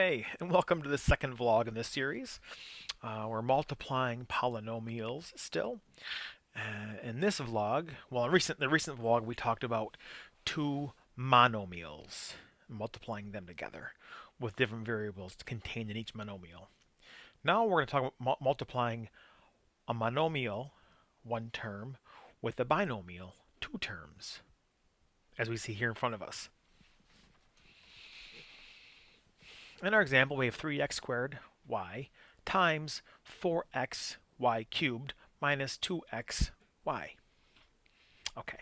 Hey, and welcome to the second vlog in this series. We're multiplying polynomials still. In this vlog, well, the recent vlog, we talked about two monomials, multiplying them together with different variables contained in each monomial. Now we're going to talk about multiplying a monomial, one term, with a binomial, two terms, as we see here in front of us. In our example, we have 3x squared y times 4x y cubed minus 2x y. Okay.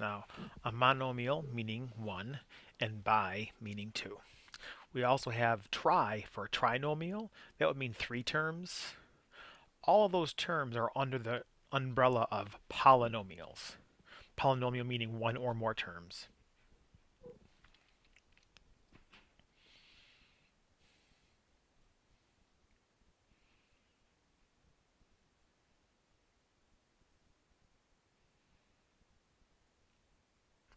Now, a monomial meaning 1 and bi meaning 2. We also have tri for a trinomial. That would mean 3 terms. All of those terms are under the umbrella of polynomials. Polynomial meaning 1 or more terms.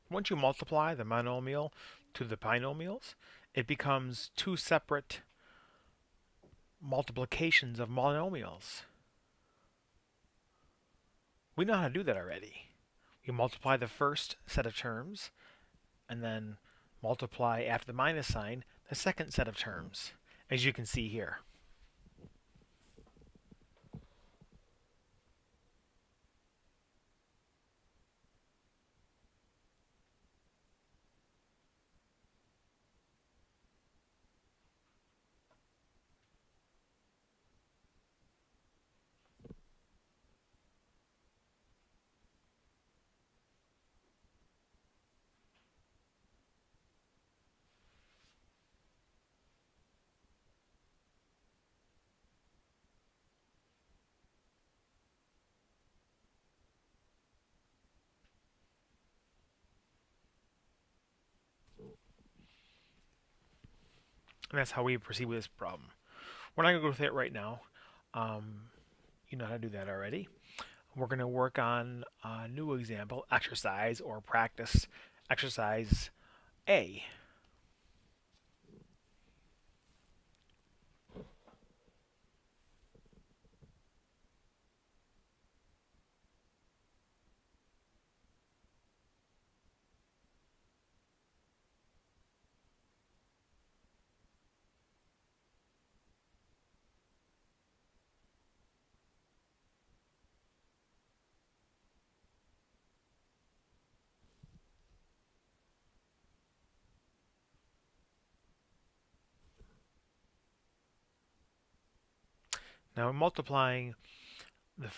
Once you multiply the monomial to the binomials, it becomes two separate multiplications of monomials. We know how to do that already. We multiply the first set of terms and then multiply after the minus sign the second set of terms, as you can see here. And that's how we proceed with this problem. We're not going to go through it right now. You know how to do that already. We're going to work on a new example, exercise or practice exercise A. Now we're multiplying the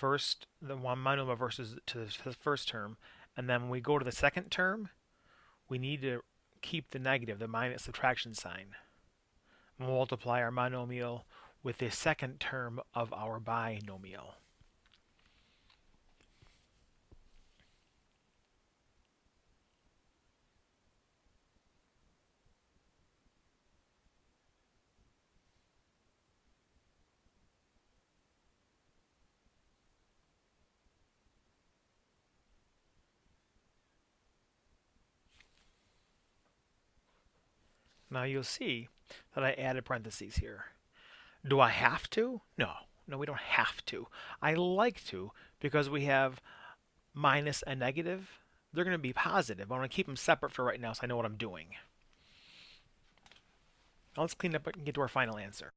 one monomial versus to the first term, and then when we go to the second term, we need to keep the negative, the minus subtraction sign. We'll multiply our monomial with the second term of our binomial. Now you'll see that I added parentheses here. Do I have to? No. No, we don't have to. I like to because we have minus and negative. They're going to be positive. I want to keep them separate for right now so I know what I'm doing. Now let's clean up and get to our final answer.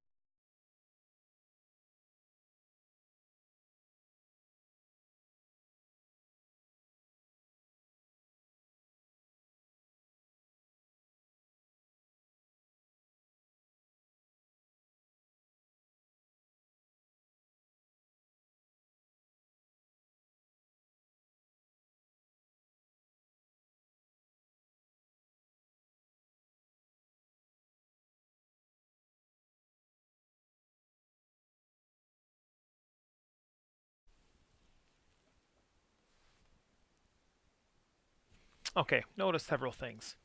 Okay, notice several things.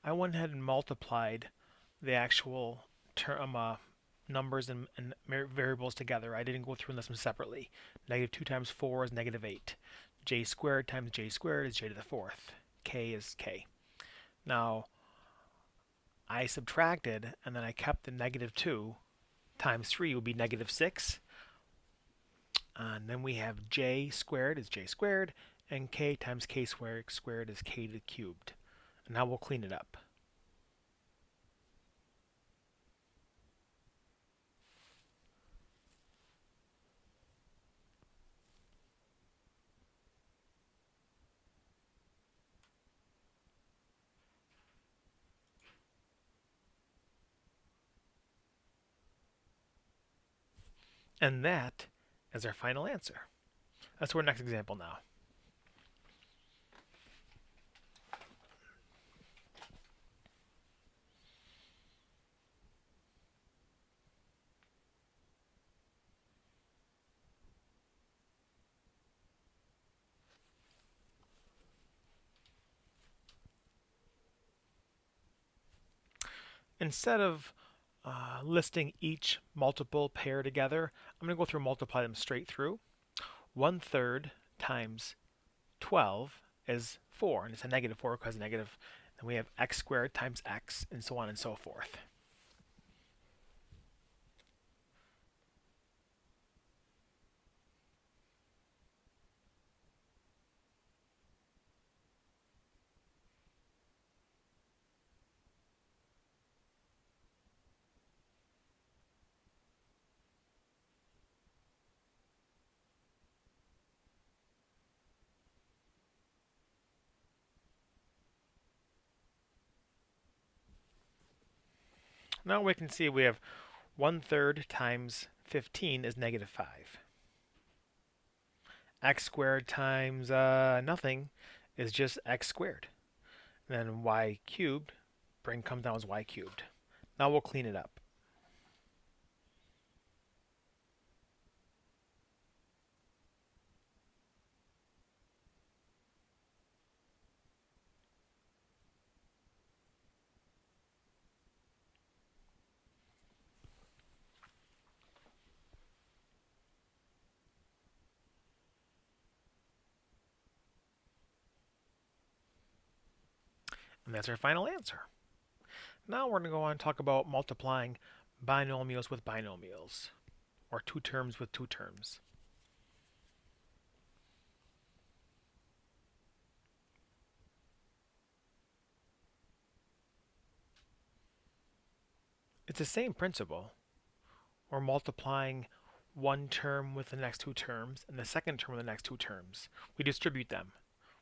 I went ahead and multiplied the actual term numbers and variables together. I didn't go through and list them separately. Negative 2 times 4 is negative 8. J squared times j squared is j to the fourth. K is k. Now, I subtracted, and then I kept the negative 2 times 3 would be negative 6. And then we have j squared is j squared, and k times k squared is k to the cubed. And now we'll clean it up. And that is our final answer. That's our next example now. Instead of listing each multiple pair together, I'm going to go through and multiply them straight through. 1/3 times 12 is 4, and it's a negative 4 because negative. Then we have x squared times x, and so on and so forth. Now we can see we have 1/3 times 15 is negative 5. X squared times nothing is just x squared. And then y cubed, comes down as y cubed. Now we'll clean it up. And that's our final answer. Now we're going to go on and talk about multiplying binomials with binomials, or two terms with two terms. It's the same principle. We're multiplying one term with the next two terms and the second term with the next two terms. We distribute them.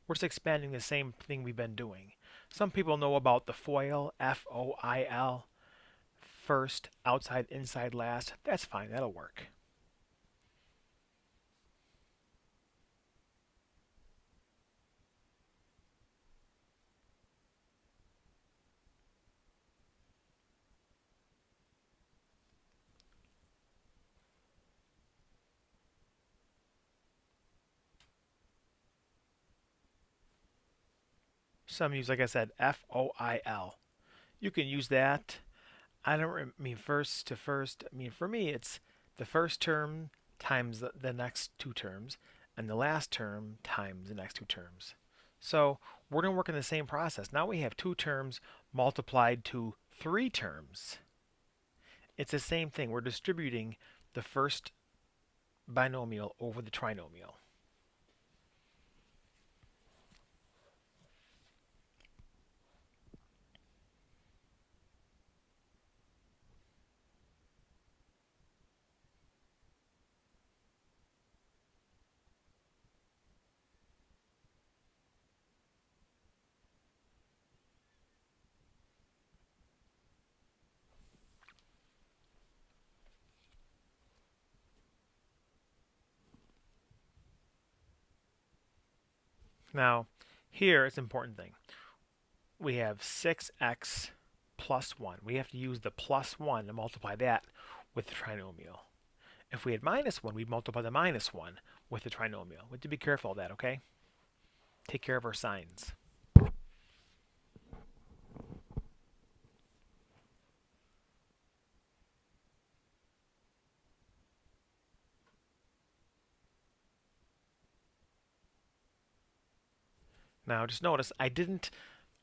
We're just expanding the same thing we've been doing. Some people know about the FOIL, F-O-I-L, first, outside, inside, last. That's fine, that'll work. Some use, like I said, F-O-I-L. You can use that. I don't mean first to first. I mean, for me, it's the first term times the next two terms, and the last term times the next two terms. So we're going to work in the same process. Now we have two terms multiplied to three terms. It's the same thing. We're distributing the first binomial over the trinomial. Now, here it's an important thing. We have 6x plus 1. We have to use the plus 1 to multiply that with the trinomial. If we had minus 1, we'd multiply the minus 1 with the trinomial. We have to be careful of that, okay? Take care of our signs. Now just notice I didn't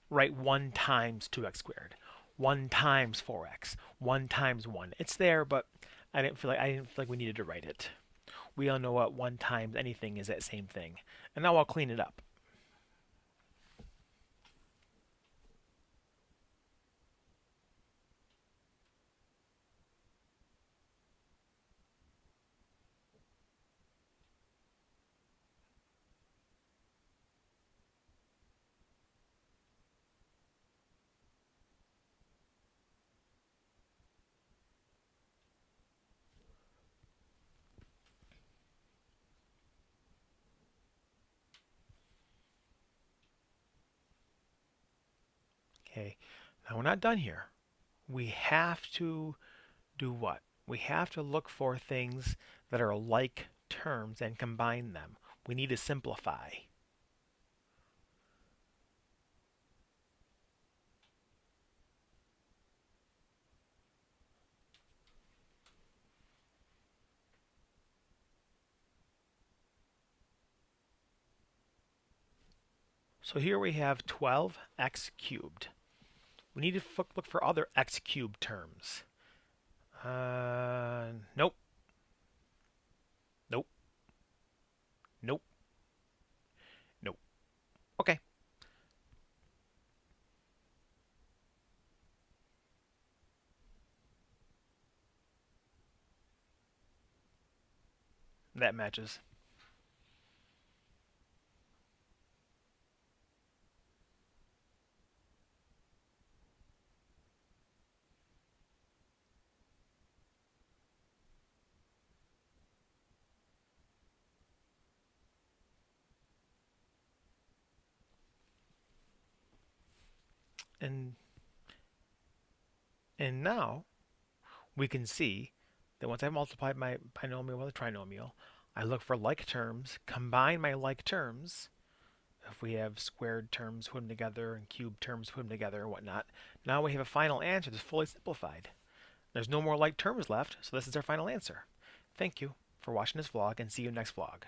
write 1 times 2x squared, 1 times 4x, 1 times 1. It's there, but I didn't feel like we needed to write it. We all know what 1 times anything is, that same thing. And now I'll clean it up. Okay, now we're not done here. We have to do what? We have to look for things that are like terms and combine them. We need to simplify. So here we have 12x cubed. We need to look for other x cubed terms. Nope, nope, nope, nope. Okay. That matches. And and now we can see that once I've multiplied my binomial with a trinomial, I look for like terms, combine my like terms. If we have squared terms, put them together, and cubed terms, put them together, and whatnot. Now we have a final answer that's fully simplified. There's no more like terms left, so this is our final answer. Thank you for watching this vlog, and see you next vlog.